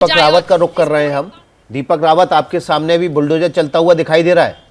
दीपक रावत का रुख कर रहे हैं हम। दीपक रावत, आपके सामने भी बुलडोजर चलता हुआ दिखाई दे रहा है।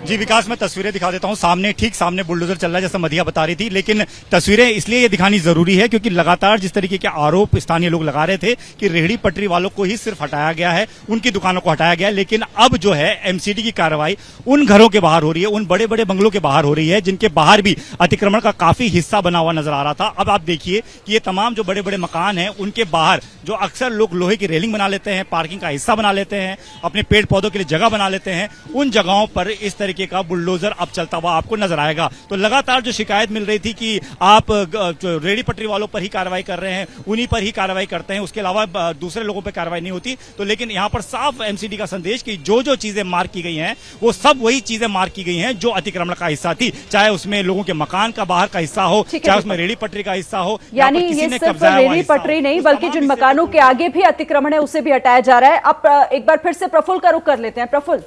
जी विकास, मैं तस्वीरें दिखा देता हूं। सामने, ठीक सामने बुलडोजर चल रहा है, जैसा मधिया बता रही थी। लेकिन तस्वीरें इसलिए ये दिखानी जरूरी है क्योंकि लगातार जिस तरीके के आरोप स्थानीय लोग लगा रहे थे कि रेहड़ी पटरी वालों को ही सिर्फ हटाया गया है, उनकी दुकानों को हटाया गया है, लेकिन अब जो है एमसीडी की कार्रवाई उन घरों के बाहर हो रही है, उन बड़े बड़े बंगलों के बाहर हो रही है जिनके बाहर भी अतिक्रमण का काफी हिस्सा बना हुआ नजर आ रहा था। अब आप देखिए कि ये तमाम जो बड़े बड़े मकान हैं उनके बाहर जो अक्सर लोग लोहे की रेलिंग बना लेते हैं, पार्किंग का हिस्सा बना लेते हैं, अपने पेड़ पौधों के लिए जगह बना लेते हैं, उन जगहों पर इस तरीके का बुलडोजर अब चलता हुआ आपको नजर आएगा। तो लगातार जो शिकायत मिल रही थी कि आप रेहड़ी पटरी वालों पर ही कार्रवाई कर रहे हैं, उन्हीं पर ही कार्रवाई करते हैं, उसके अलावा दूसरे लोगों पर कार्रवाई नहीं होती, तो लेकिन यहां पर साफ एमसीडी का संदेश कि जो जो चीजें मार्क की गई हैं वो सब वही चीजें मार्क की गई हैं जो अतिक्रमण का हिस्सा थी, चाहे उसमें लोगों के मकान का बाहर का हिस्सा हो, चाहे उसमें रेहड़ी पटरी का हिस्सा हो। यानी ये सिर्फ रेहड़ी पटरी नहीं बल्कि जिन मकानों के आगे भी अतिक्रमण है उसे भी हटाया जा रहा है। अब एक बार फिर से प्रफुल्ल का रुख कर लेते हैं। प्रफुल्ल,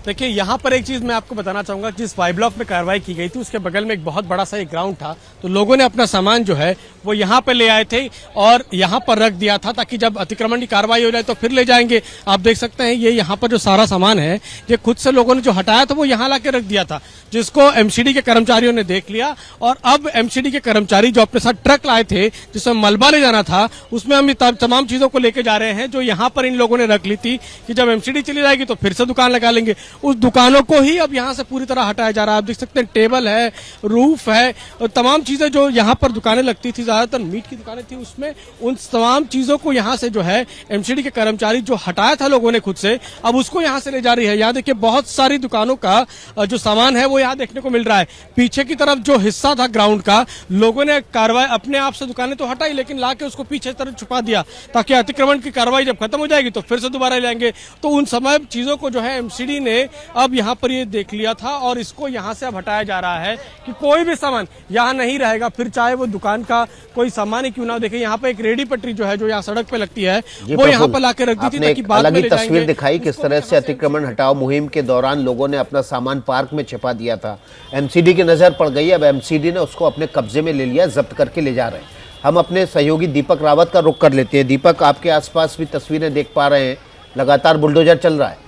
देखिए, यहाँ पर एक चीज मैं आपको बताना चाहूंगा, जिस वाई ब्लॉक में कार्रवाई की गई थी उसके बगल में एक बहुत बड़ा सा एक ग्राउंड था, तो लोगों ने अपना सामान जो है वो यहाँ पर ले आए थे और यहाँ पर रख दिया था ताकि जब अतिक्रमण की कार्रवाई हो जाए तो फिर ले जाएंगे। आप देख सकते हैं ये यहाँ पर जो सारा सामान है ये खुद से लोगों ने जो हटाया था वो यहाँ ला के रख दिया था, जिसको एमसीडी के कर्मचारियों ने देख लिया और अब एमसीडी के कर्मचारी जो अपने साथ ट्रक लाए थे जिसमें मलबा ले जाना था उसमें हम तमाम चीजों को लेके जा रहे हैं जो यहाँ पर इन लोगों ने रख ली थी कि जब एमसीडी चली जाएगी तो फिर से दुकान लगा लेंगे। उस दुकानों को ही अब यहाँ से पूरी तरह हटाया जा रहा है। आप देख सकते हैं टेबल है, रूफ है और तमाम चीजें जो यहाँ पर दुकानें लगती थी, ज्यादातर मीट की दुकानें थी, उसमें उन तमाम चीजों को यहाँ से जो है एमसीडी के कर्मचारी जो हटाया था लोगों ने खुद से, अब उसको यहाँ से ले जा रही है। यहाँ देखिए बहुत सारी दुकानों का जो सामान है वो यहाँ देखने को मिल रहा है। पीछे की तरफ जो हिस्सा था ग्राउंड का, लोगों ने कार्रवाई अपने आप से दुकानें तो हटाई लेकिन लाके उसको पीछे तरफ छुपा दिया ताकि अतिक्रमण की कार्रवाई जब खत्म हो जाएगी तो फिर से दोबारा लाएंगे। तो उन समय चीजों को जो है एमसीडी ने अब यहाँ पर ये देख लिया था और इसको यहाँ से अब हटाया जा रहा है कि कोई भी सामान यहाँ नहीं रहेगा, फिर चाहे वो दुकान का कोई सामान ही क्यों ना हो। देखिए यहाँ पे एक रेहड़ी पटरी जो है जो यहाँ सड़क पे लगती है वो यहाँ पर लाके रख दी थी ताकि बाद में ले जाएंगे। तस्वीर दिखाई किस तरह से अतिक्रमण हटाओ मुहिम के दौरान लोगों ने अपना सामान पार्क में छिपा दिया था। एमसीडी की नजर पड़ गई, अब एमसीडी ने उसको अपने कब्जे में ले लिया, जब्त करके ले जा रहे हैं। हम अपने सहयोगी दीपक रावत का रुख कर लेते हैं। दीपक, आपके आसपास भी तस्वीरें देख पा रहे हैं, लगातार बुलडोजर चल रहा है।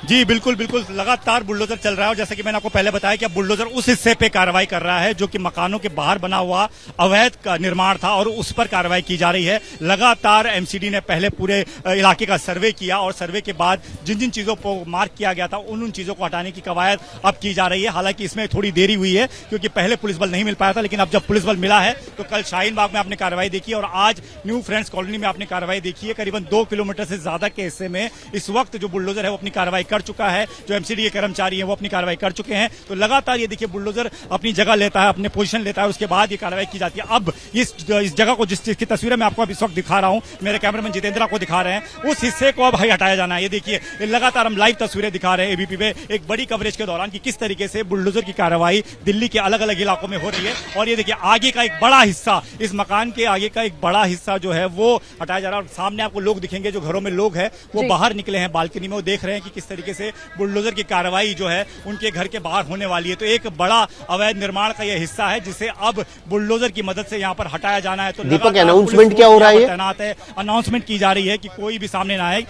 जी बिल्कुल बिल्कुल, लगातार बुलडोजर चल रहा है और जैसे कि मैंने आपको पहले बताया कि अब बुलडोजर उस हिस्से पे कार्रवाई कर रहा है जो कि मकानों के बाहर बना हुआ अवैध निर्माण था और उस पर कार्रवाई की जा रही है। लगातार एमसीडी ने पहले पूरे इलाके का सर्वे किया और सर्वे के बाद जिन जिन चीजों को मार्क किया गया था उन चीजों को हटाने की कवायद अब की जा रही है। हालांकि इसमें थोड़ी देरी हुई है क्योंकि पहले पुलिस बल नहीं मिल पाया था, लेकिन अब जब पुलिस बल मिला है तो कल शाहीन बाग में आपने कार्रवाई देखी और आज न्यू फ्रेंड्स कॉलोनी में आपने कार्रवाई देखी है। करीबन 2 किलोमीटर से ज्यादा के हिस्से में इस वक्त जो बुलडोजर है वो अपनी कार्रवाई कर चुका है, जो एमसीडी के कर्मचारी हैं वो अपनी कार्रवाई कर चुके हैं। तो लगातार ये देखिए बुलडोजर अपनी जगह लेता है, अपने पोजीशन लेता है, उसके बाद ये कार्रवाई की जाती है। अब इस जगह को जिस चीज की तस्वीरें मैं आपको इस वक्त दिखा रहा हूं, मेरे कैमरामैन जितेंद्र को दिखा रहे हैं, उस हिस्से को अब हटाया जाना है। ये देखिए लगातार हम लाइव तस्वीरें दिखा रहे हैं एबीपी पे एक बड़ी कवरेज के दौरान कि किस तरीके से बुलडोजर की कार्रवाई दिल्ली के अलग अलग इलाकों में हो रही है। और ये देखिए आगे का एक बड़ा हिस्सा, इस मकान के आगे का एक बड़ा हिस्सा जो है वो हटाया जा रहा है। और सामने आपको लोग दिखेंगे, जो घरों में लोग हैं वो बाहर निकले हैं बालकनी में, वो देख रहे हैं कि किस तरीके से बुलडोजर की कार्रवाई जो है उनके घर के बाहर होने वाली है। तो एक बड़ा अवैध निर्माण का यह हिस्सा है जिसे अब बुलडोजर की मदद से यहाँ पर हटाया जाना है। तो दीपक, अनाउंसमेंट क्या हो रहा है? तैनात है, अनाउंसमेंट की जा रही है कि कोई भी सामने ना आए।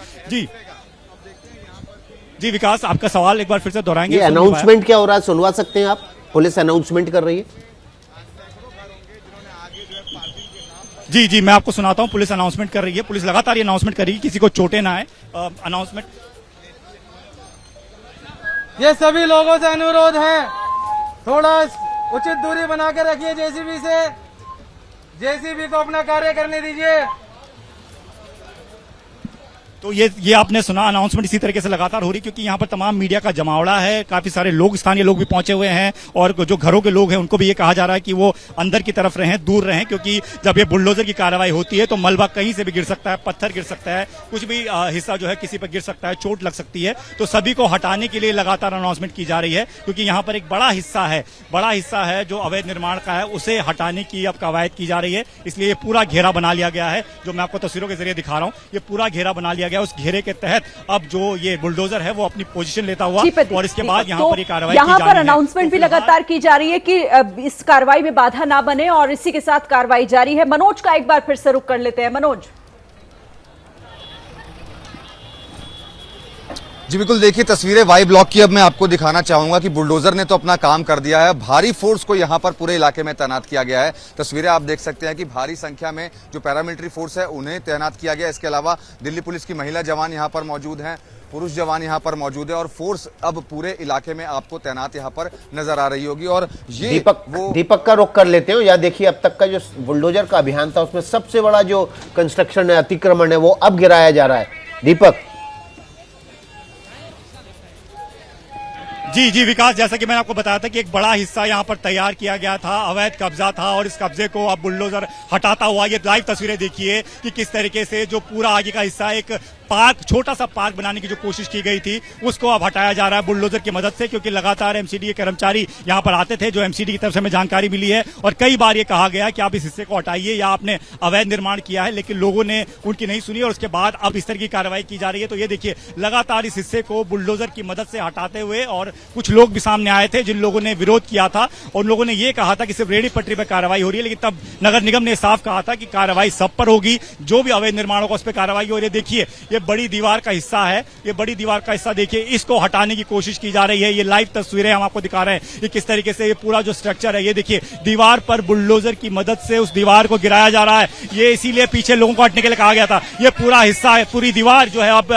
जी विकास, आपका सवाल एक बार फिर से दोहराएंगे? अनाउंसमेंट क्या हो रहा है, सुनवा सकते हैं आप? पुलिस अनाउंसमेंट कर रही है। जी मैं आपको सुनाता हूं, पुलिस अनाउंसमेंट कर रही है। पुलिस लगातार ये अनाउंसमेंट कर रही है किसी को चोटें ना आए। अनाउंसमेंट, ये सभी लोगों से अनुरोध है, थोड़ा उचित दूरी बना के रखिए जेसीबी से, जेसीबी को अपना कार्य करने दीजिए। तो ये आपने सुना, अनाउंसमेंट इसी तरीके से लगातार हो रही क्योंकि यहाँ पर तमाम मीडिया का जमावड़ा है, काफी सारे लोग, स्थानीय लोग भी पहुंचे हुए हैं और जो घरों के लोग हैं उनको भी ये कहा जा रहा है कि वो अंदर की तरफ रहें, दूर रहें, क्योंकि जब ये बुलडोजर की कार्रवाई होती है तो मलबा कहीं से भी गिर सकता है, पत्थर गिर सकता है, कुछ भी हिस्सा जो है किसी पर गिर सकता है, चोट लग सकती है। तो सभी को हटाने के लिए लगातार अनाउंसमेंट की जा रही है क्योंकि यहाँ पर एक बड़ा हिस्सा है जो अवैध निर्माण का है, उसे हटाने की अब कवायद की जा रही है। इसलिए पूरा घेरा बना लिया गया है, जो मैं आपको तस्वीरों के जरिए दिखा रहा हूँ। ये पूरा घेरा बना लिया गया गया, उस घेरे के तहत अब जो ये बुलडोजर है वो अपनी पोजीशन लेता हुआ जी, प्रदीप, और इसके बाद यहाँ तो पर ये कार्रवाई यहाँ की पर जानी है। अनाउंसमेंट भी लगातार की जा रही है कि इस कार्रवाई में बाधा ना बने और इसी के साथ कार्रवाई जारी है। मनोज का एक बार फिर से रुख कर लेते हैं। मनोज, जी बिल्कुल, देखिए तस्वीरें वाई ब्लॉक की अब मैं आपको दिखाना चाहूंगा कि बुलडोजर ने तो अपना काम कर दिया है। भारी फोर्स को यहां पर पूरे इलाके में तैनात किया गया है। तस्वीरें आप देख सकते हैं कि भारी संख्या में जो पैरामिलिट्री फोर्स है उन्हें तैनात किया गया है। इसके अलावा दिल्ली पुलिस की महिला जवान यहां पर मौजूद हैं, पुरुष जवान यहां पर मौजूद है और फोर्स अब पूरे इलाके में आपको तैनात यहां पर नजर आ रही होगी। और ये दीपक का रुख कर लेते हो। या देखिए, अब तक का जो बुलडोजर का अभियान था उसमें सबसे बड़ा जो कंस्ट्रक्शन है, अतिक्रमण है, वो अब गिराया जा रहा है। दीपक जी विकास, जैसा कि मैंने आपको बताया था कि एक बड़ा हिस्सा यहाँ पर तैयार किया गया था, अवैध कब्जा था और इस कब्जे को अब बुलडोजर हटाता हुआ, ये लाइव तस्वीरें देखिए कि किस तरीके से जो पूरा आगे का हिस्सा एक पार्क, छोटा सा पार्क बनाने की जो कोशिश की गई थी उसको अब हटाया जा रहा है बुलडोजर की मदद से, क्योंकि लगातार एमसीडी के कर्मचारी यहाँ पर आते थे। जो एमसीडी की तरफ से हमें जानकारी मिली है और कई बार ये कहा गया कि आप इस हिस्से को हटाइए या आपने अवैध निर्माण किया है, लेकिन लोगों ने उनकी नहीं सुनी और उसके बाद अब इस तरह की कार्रवाई की जा रही है। तो ये देखिए, लगातार इस हिस्से को बुलडोजर की मदद से हटाते हुए, और कुछ लोग भी सामने आए थे जिन लोगों ने विरोध किया था और उन लोगों ने ये कहा था कि सिर्फ रेहड़ी पटरी पर कार्रवाई हो रही है, लेकिन तब नगर निगम ने साफ कहा था कि कार्रवाई सब पर होगी, जो भी अवैध निर्माण होगा उस पर कार्रवाई हो रही है। देखिए, ये बड़ी दीवार का हिस्सा है, ये बड़ी दीवार का हिस्सा देखिए, इसको हटाने की कोशिश की जा रही है। ये लाइव तस्वीरें हम आपको दिखा रहे हैं कि किस तरीके से ये पूरा जो स्ट्रक्चर है, ये देखिए, दीवार पर बुलडोजर की मदद से उस दीवार को गिराया जा रहा है। ये इसीलिए पीछे लोगों को हटने के लिए कहा गया था। ये पूरा हिस्सा है, पूरी दीवार जो है अब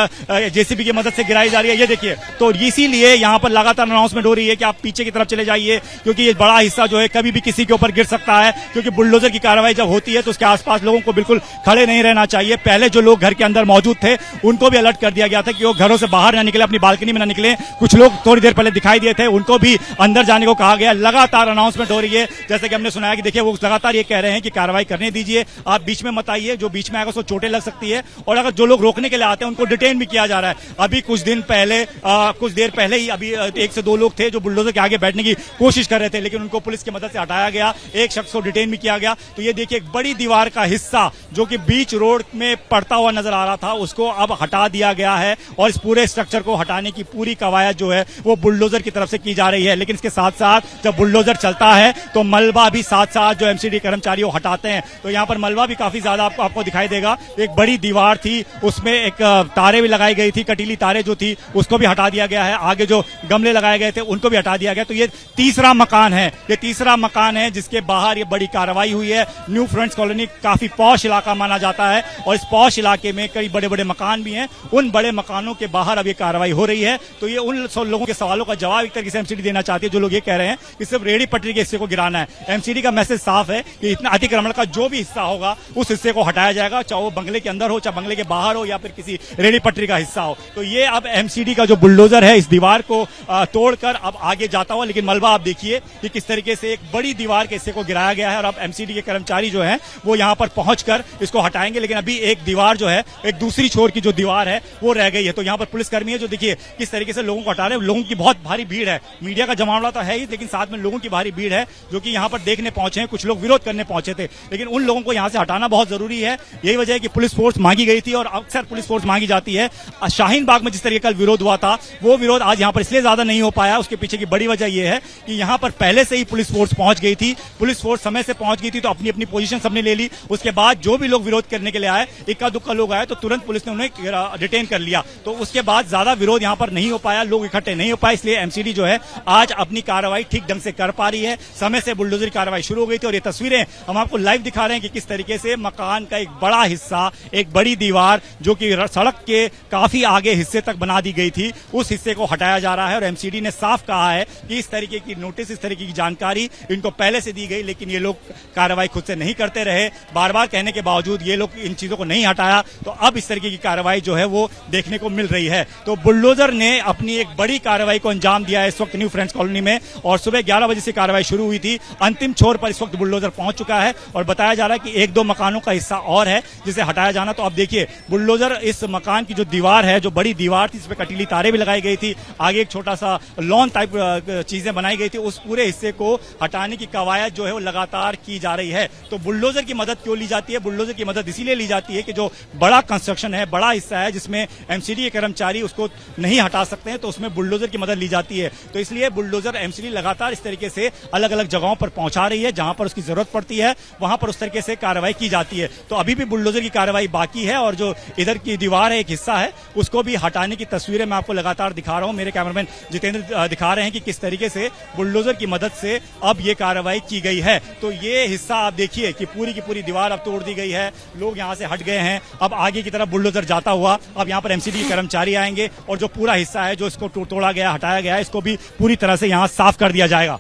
जेसीबी की मदद से गिराई जा रही है। ये देखिए, तो इसीलिए यहाँ पर लगातार अनाउंसमेंट हो रही है कि आप पीछे की तरफ चले जाइए, क्योंकि ये बड़ा हिस्सा जो है कभी भी किसी के ऊपर गिर सकता है, क्योंकि बुलडोजर की कार्रवाई जब होती है तो उसके आसपास लोगों को बिल्कुल खड़े नहीं रहना चाहिए। पहले जो लोग घर के अंदर मौजूद थे उनको भी अलर्ट कर दिया गया था कि वो घरों से बाहर ना निकले, अपनी बालकनी में ना निकले। कुछ लोग थोड़ी देर पहले दिखाई दिए थे, उनको भी अंदर जाने को कहा गया। लगातार अनाउंसमेंट हो रही है, जैसे कि हमने सुना है कि देखिए, वो लगातार ये कह रहे हैं कि कार्रवाई करने दीजिए, आप बीच में मत आइए, जो बीच में आएगा उसको चोटें लग सकती है। और अगर जो लोग रोकने के लिए आते हैं उनको डिटेन भी किया जा रहा है। अभी कुछ देर पहले ही अभी 1 से 2 लोग थे जो बुलडोजर के आगे बैठने की कोशिश कर रहे थे, लेकिन उनको पुलिस की मदद से हटाया गया। एक शख्स को डिटेन भी किया गया। तो ये देखिए, एक बड़ी दीवार का हिस्सा जो कि बीच रोड में पड़ता हुआ नजर आ रहा था, उसको अब हटा दिया गया है और इस पूरे स्ट्रक्चर को हटाने की पूरी कवायद जो है वो बुलडोजर की तरफ से की जा रही है। लेकिन इसके साथ साथ जब बुलडोजर चलता है तो मलबा भी साथ साथ जो एमसीडी कर्मचारी वो हटाते हैं। तो यहाँ पर मलबा भी काफी ज्यादा आपको दिखाई देगा। एक बड़ी दीवार थी, उसमें एक तारे भी लगाई गई थी, कटीली तारे जो थी उसको भी हटा दिया गया है। आगे जो गमले लगाए गए थे उनको भी हटा दिया गया। तो ये तीसरा मकान है जिसके बाहर ये बड़ी कार्रवाई हुई है। न्यू फ्रेंड्स कॉलोनी काफी पॉश इलाका माना जाता है और इस पॉश इलाके में कई बड़े बड़े मकान भी हैं। उन बड़े मकानों के बाहर अब ये कार्रवाई हो रही है। तो ये उन लोगों के सवालों का जवाब एक तरीके से एमसीडी देना चाहती है, जो लोग ये कह रहे हैं कि सिर्फ रेहड़ी पटरी के हिस्से को गिराना है। एमसीडी का मैसेज साफ है कि इतना अतिक्रमण का जो भी हिस्सा होगा उस हिस्से को हटाया जाएगा, चाहे वो बंगले के अंदर हो, चाहे बंगले के बाहर हो, या फिर किसी रेहड़ी पटरी का हिस्सा हो। तो ये अब एमसीडी का जो बुलडोजर है इस दीवार को तोड़कर अब आगे जाता हुआ, लेकिन मलबा आप देखिए कि किस तरीके से एक बड़ी दीवार के हिस्से को गिराया गया है और अब एमसीडी के कर्मचारी जो हैं वो यहाँ पर पहुंचकर इसको हटाएंगे। लेकिन अभी एक दीवार जो है, एक दूसरी छोर की जो दीवार है वो रह गई है। तो यहाँ पर पुलिसकर्मी है जो देखिए किस तरीके से लोगों को हटा रहे हैं। लोगों की बहुत भारी भीड़ है, मीडिया का जमावड़ा तो है ही, लेकिन साथ में लोगों की भारी भीड़ है जो कि यहाँ पर देखने पहुंचे हैं। कुछ लोग विरोध करने पहुंचे थे, लेकिन उन लोगों को यहाँ से हटाना बहुत जरूरी है। यही वजह है कि पुलिस फोर्स मांगी गई थी और अक्सर पुलिस फोर्स मांगी जाती है। शाहीन बाग में जिस तरीके का विरोध हुआ था वो विरोध आज यहाँ पर इसलिए ज्यादा नहीं हो पाया। उसके पीछे की बड़ी वजह यह है कि यहाँ पर पहले से ही पुलिस फोर्स पहुंच गई थी, पुलिस फोर्स समय से पहुंच गई थी, तो अपनी अपनी पोजीशन सबने ले ली। उसके बाद जो भी लोग विरोध करने के लिए आए, इक्का दुक्का लोग आए, तो तुरंत पुलिस ने उन्हें डिटेन कर लिया। तो उसके बाद ज्यादा विरोध यहाँ पर नहीं हो पाया, लोग इकट्ठे नहीं हो पाए, इसलिए एमसीडी जो है आज अपनी कार्रवाई ठीक ढंग से कर पा रही है। समय से बुलडोजर कार्रवाई शुरू हो गई थी और ये तस्वीरें हम आपको लाइव दिखा रहे हैं कि किस तरीके से मकान का एक बड़ा हिस्सा, एक बड़ी दीवार जो कि सड़क के काफी आगे हिस्से तक बना दी गई थी, उस हिस्से को हटाया जा रहा है। और एमसीडी ने साफ कहा है कि इस तरीके की नोटिस, इस तरीके की जानकारी इनको पहले से दी गई, लेकिन ये लोग कार्रवाई खुद से नहीं करते रहे। बार बार कहने के बावजूद ये लोग इन चीजों को नहीं हटाया, तो अब इस तरीके की कार्रवाई जो है वो देखने को मिल रही है। तो बुलडोजर ने अपनी एक बड़ी कार्रवाई को अंजाम दिया है इस वक्त न्यू फ्रेंड्स कॉलोनी में, और सुबह 11 बजे से कार्रवाई शुरू हुई थी। अंतिम छोर पर इस वक्त बुलडोजर पहुंच चुका है और बताया जा रहा है कि 1-2 मकानों का हिस्सा और है जिसे हटाया जाना। तो अब देखिए, बुलडोजर इस मकान की जो दीवार है, जो बड़ी दीवार थी, इसमें कटीली तारे भी लगाई गई थी, आगे एक छोटा सा लॉन टाइप चीजें बनाई गई थी, उस पूरे हिस्से को हटाने की कवायद जो है वो लगातार की जा रही है। तो बुलडोजर की मदद क्यों ली जाती है? बुलडोजर की मदद इसीलिए ली जाती है कि जो बड़ा कंस्ट्रक्शन है, बड़ा हिस्सा है जिसमें एमसीडी के कर्मचारी उसको नहीं हटा सकते हैं, तो उसमें बुलडोजर की मदद ली जाती है। तो इसलिए बुलडोजर एमसीडी लगातार इस तरीके से अलग अलग जगहों पर पहुंचा रही है, जहां पर उसकी जरूरत पड़ती है वहां पर उस तरीके से कार्रवाई की जाती है। तो अभी भी बुलडोजर की कार्रवाई बाकी है और जो इधर की दीवार है, एक हिस्सा है, उसको भी हटाने की तस्वीरें मैं आपको लगातार दिखा रहा हूं। मेरे कैमरामैन जितेंद्र दिखा रहे हैं कि किस तरीके से बुलडोजर की मदद से अब ये कार्रवाई की गई है। तो ये हिस्सा आप देखिए कि पूरी की पूरी दीवार अब तोड़ दी गई है, लोग यहां से हट गए हैं। अब आगे की तरफ बुलडोजर जाता हुआ अब यहां पर एमसीडी के कर्मचारी आएंगे और जो पूरा हिस्सा है जो इसको तोड़ा गया, हटाया गया है, इसको भी पूरी तरह से यहां साफ कर दिया जाएगा।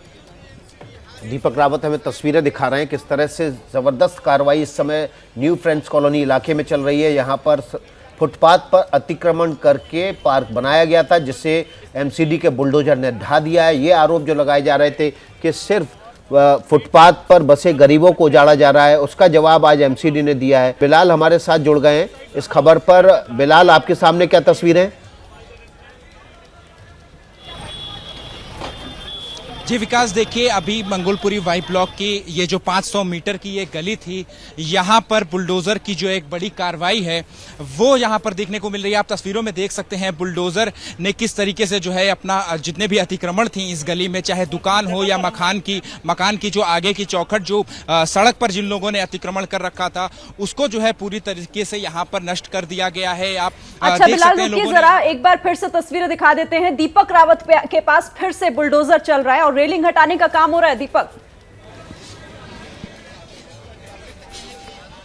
दीपक रावत हमें तस्वीरें दिखा रहे हैं किस तरह से जबरदस्त कार्रवाई इस समय न्यू फ्रेंड्स कॉलोनी इलाके में चल रही है। यहाँ पर फुटपाथ पर अतिक्रमण करके पार्क बनाया गया था, जिसे एमसीडी के बुलडोजर ने ढा दिया है। ये आरोप जो लगाए जा रहे थे कि सिर्फ फुटपाथ पर बसे गरीबों को उजाड़ा जा रहा है, उसका जवाब आज एमसीडी ने दिया है। बिलाल हमारे साथ जुड़ गए हैं इस खबर पर। बिलाल, आपके सामने क्या तस्वीरें? जी विकास, देखिए अभी मंगोलपुरी वाई ब्लॉक की ये जो 500 मीटर की ये गली थी, यहाँ पर बुलडोजर की जो एक बड़ी कार्रवाई है वो यहाँ पर देखने को मिल रही है। आप तस्वीरों में देख सकते हैं बुलडोजर ने किस तरीके से जो है अपना जितने भी अतिक्रमण थी इस गली में, चाहे दुकान हो या मकान की जो आगे की चौखट, जो सड़क पर जिन लोगों ने अतिक्रमण कर रखा था उसको जो है पूरी तरीके से यहाँ पर नष्ट कर दिया गया है। आप अच्छा बिलाल, रुकिए जरा, एक बार फिर से तस्वीरें दिखा देते हैं। दीपक रावत के पास फिर से बुलडोजर चल रहा है और रेलिंग हटाने का काम हो रहा है। दीपक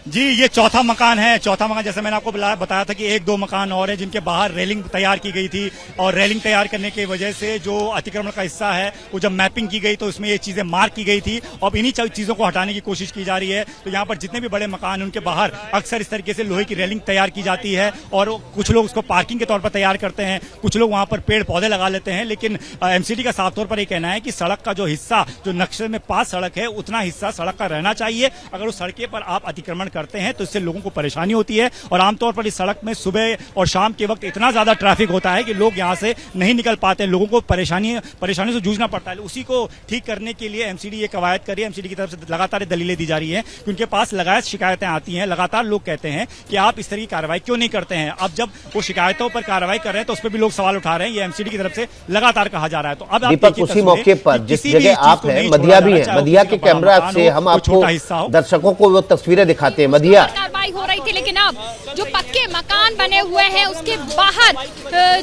जी, ये चौथा मकान है। चौथा मकान, जैसे मैंने आपको बताया था कि एक दो मकान और है जिनके बाहर रेलिंग तैयार की गई थी, और रेलिंग तैयार करने की वजह से जो अतिक्रमण का हिस्सा है वो जब मैपिंग की गई तो उसमें ये चीजें मार्क की गई थी। अब इन्हीं चीजों को हटाने की कोशिश की जा रही है। तो यहाँ पर जितने भी बड़े मकान हैं उनके बाहर अक्सर इस तरीके से लोहे की रेलिंग तैयार की जाती है और कुछ लोग उसको पार्किंग के तौर पर तैयार करते हैं, कुछ लोग वहां पर पेड़ पौधे लगा लेते हैं। लेकिन एमसीडी का साफ तौर पर यह कहना है कि सड़क का जो हिस्सा, जो नक्शे में पास सड़क है, उतना हिस्सा सड़क का रहना चाहिए। अगर उस सड़के पर आप अतिक्रमण करते हैं तो इससे लोगों को परेशानी होती है, और आमतौर पर इस सड़क में सुबह और शाम के वक्त इतना ज्यादा ट्रैफिक होता है कि लोग यहां से नहीं निकल पाते, लोगों को परेशानी से जूझना पड़ता है। उसी को ठीक करने के लिए एमसीडी ये कवायद कर रही है। एमसीडी की तरफ से लगातार दलीलें दी जा रही हैं कि उनके पास लगातार शिकायतें आती हैं। लगातार लोग कहते हैं कि आप इस तरह की कार्रवाई क्यों नहीं करते हैं। अब जब वो शिकायतों पर कार्रवाई कर रहे हैं तो उस पर भी लोग सवाल उठा रहे हैं। ये एमसीडी की तरफ से लगातार कहा जा रहा है। तो अब दीपक, उसी मौके पर जिस जगह आप हैं, मधिया भी है, मधिया के कैमरा से हम आपको दर्शकों को वो तस्वीरें दिखाते हैं। मधिया हो रही थी, लेकिन अब जो पक्के मकान बने हुए हैं उसके बाहर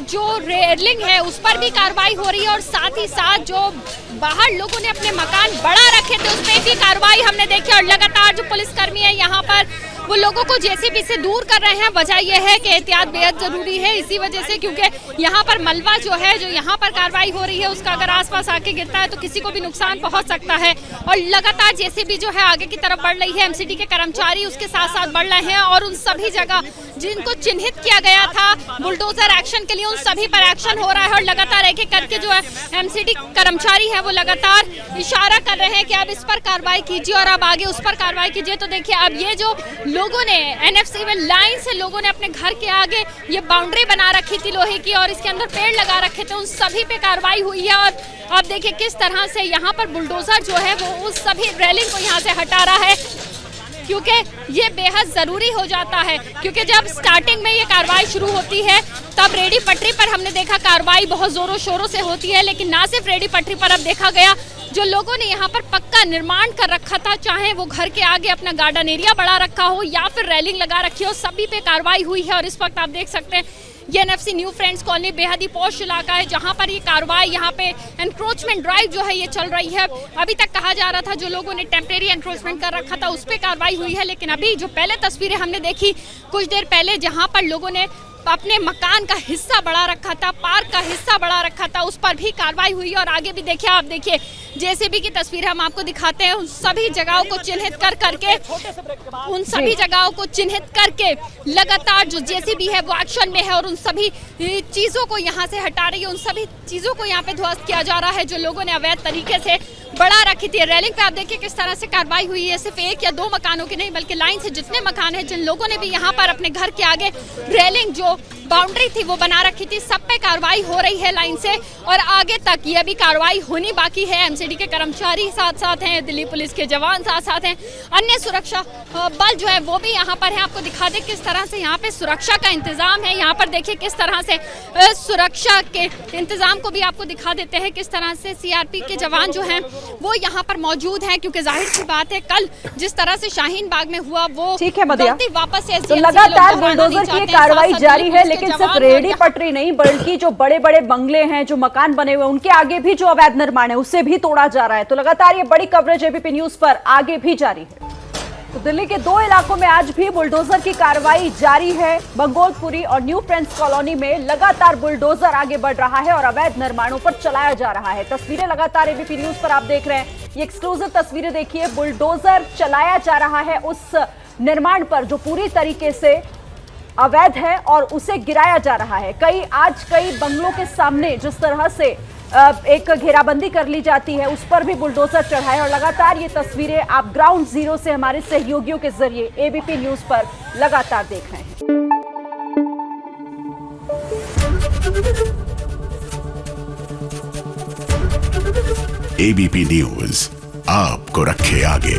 जो रेलिंग है उस पर भी कार्रवाई हो रही है, और साथ ही साथ जो बाहर लोगों ने अपने मकान बढ़ा रखे थे उस पर भी कार्रवाई हमने देखी। और लगातार जो पुलिसकर्मी है यहाँ पर वो लोगों को जेसीबी से दूर कर रहे हैं। वजह यह है कि एहतियात बेहद जरूरी है इसी वजह से, क्योंकि यहाँ पर मलबा जो है, जो यहाँ पर कार्रवाई हो रही है, उसका अगर आसपास आके गिरता है तो किसी को भी नुकसान पहुंच सकता है। और लगातार जेसीबी जो है आगे की तरफ बढ़ रही है, एमसीडी के कर्मचारी उसके साथ साथ बढ़ रहे हैं, और उन सभी जगह जिनको चिन्हित किया गया था बुलडोजर एक्शन के लिए, उन सभी पर एक्शन हो रहा है। और लगातार एक एक करके जो है एमसीडी कर्मचारी है वो लगातार इशारा कर रहे हैं कि अब इस पर कार्रवाई कीजिए और अब आगे उस पर कार्रवाई कीजिए। तो देखिए, अब ये जो लोगों ने एनएफसी में लाइन से लोगों ने अपने घर के आगे ये बाउंड्री बना रखी थी लोहे की और इसके अंदर पेड़ लगा रखे थे, उन सभी पे कार्रवाई हुई है। और अब देखिए किस तरह से यहाँ पर बुलडोजर जो है वो उस सभी रेलिंग को यहाँ से हटा रहा है, क्योंकि ये बेहद जरूरी हो जाता है। क्योंकि जब स्टार्टिंग में ये कार्रवाई शुरू होती है तब रेडी पटरी पर हमने देखा कार्रवाई बहुत जोरों शोरों से होती है, लेकिन ना सिर्फ रेडी पटरी पर अब देखा गया जो लोगों ने यहाँ पर पक्का निर्माण कर रखा था, चाहे वो घर के आगे अपना गार्डन एरिया बढ़ा रखा हो या फिर रेलिंग लगा रखी हो, सभी पे कार्रवाई हुई है। और इस वक्त आप देख सकते हैं ये एनएफसी न्यू फ्रेंड्स कॉलोनी बेहद ही पॉश इलाका है, जहां पर ये कार्रवाई, यहाँ पे एनक्रोचमेंट ड्राइव जो है ये चल रही है। अभी तक कहा जा रहा था जो लोगों ने टेम्परेरी एनक्रोचमेंट कर रखा था उस पर कार्रवाई हुई है, लेकिन अभी जो पहले तस्वीरें हमने देखी कुछ देर पहले, जहां पर लोगों ने अपने मकान का हिस्सा बढ़ा रखा था, पार्क का हिस्सा बढ़ा रखा था, उस पर भी कार्रवाई हुई है। और आगे भी देखिए, आप देखिए जेसीबी की तस्वीर हम आपको दिखाते हैं, उन सभी जगहों को चिन्हित करके लगातार जो जेसीबी है वो एक्शन में है और उन सभी चीजों को यहाँ से हटा रही है, उन सभी चीजों को यहाँ पे ध्वस्त किया जा रहा है जो लोगों ने अवैध तरीके से बढ़ा रखी थी। रेलिंग पे आप देखिए किस तरह से कार्रवाई हुई है, सिर्फ एक या दो मकानों की नहीं बल्कि लाइन से जितने मकान है, जिन लोगों ने भी यहाँ पर अपने घर के आगे रेलिंग जो जो बाउंड्री थी वो बना रखी थी, सब पे कार्रवाई हो रही है लाइन से और आगे तक ये भी कार्रवाई होनी बाकी है। एमसीडी के कर्मचारी साथ साथ हैं, दिल्ली पुलिस के जवान साथ साथ हैं, अन्य सुरक्षा बल जो है वो भी यहाँ पर है। आपको दिखा दें किस तरह से यहाँ पे सुरक्षा का इंतजाम है। यहाँ पर देखिए किस तरह से सुरक्षा के इंतजाम को भी आपको दिखा देते हैं, किस तरह से सीआरपी के जवान जो हैं वो यहाँ पर मौजूद हैं, क्योंकि जाहिर सी बात है कल जिस तरह से शाहीन बाग में हुआ वो ठीक है मदिया, वापस से तो लगातार बुलडोजर की कार्रवाई जारी है, लेकिन सिर्फ रेहड़ी पटरी नहीं बल्कि जो बड़े बड़े बंगले हैं, जो मकान बने हुए हैं, उनके आगे भी जो अवैध निर्माण है उसे भी तोड़ा जा रहा है। तो लगातार ये बड़ी कवरेज एबीपी न्यूज पर आगे भी जारी है। तो दिल्ली के 2 इलाकों में आज भी बुलडोजर की कार्रवाई जारी है। बंगोलपुरी और न्यू फ्रेंड्स कॉलोनी में लगातार बुलडोजर आगे बढ़ रहा है और अवैध निर्माणों पर चलाया जा रहा है। तस्वीरें लगातार एबीपी न्यूज पर आप देख रहे हैं, ये एक्सक्लूसिव तस्वीरें देखिए। बुलडोजर चलाया जा रहा है उस निर्माण पर जो पूरी तरीके से अवैध है और उसे गिराया जा रहा है। कई बंगलों के सामने जिस तरह से एक घेराबंदी कर ली जाती है उस पर भी बुलडोजर चढ़ा है और लगातार ये तस्वीरें आप ग्राउंड जीरो से हमारे सहयोगियों के जरिए एबीपी न्यूज पर लगातार देख रहे हैं। एबीपी न्यूज आपको रखे आगे।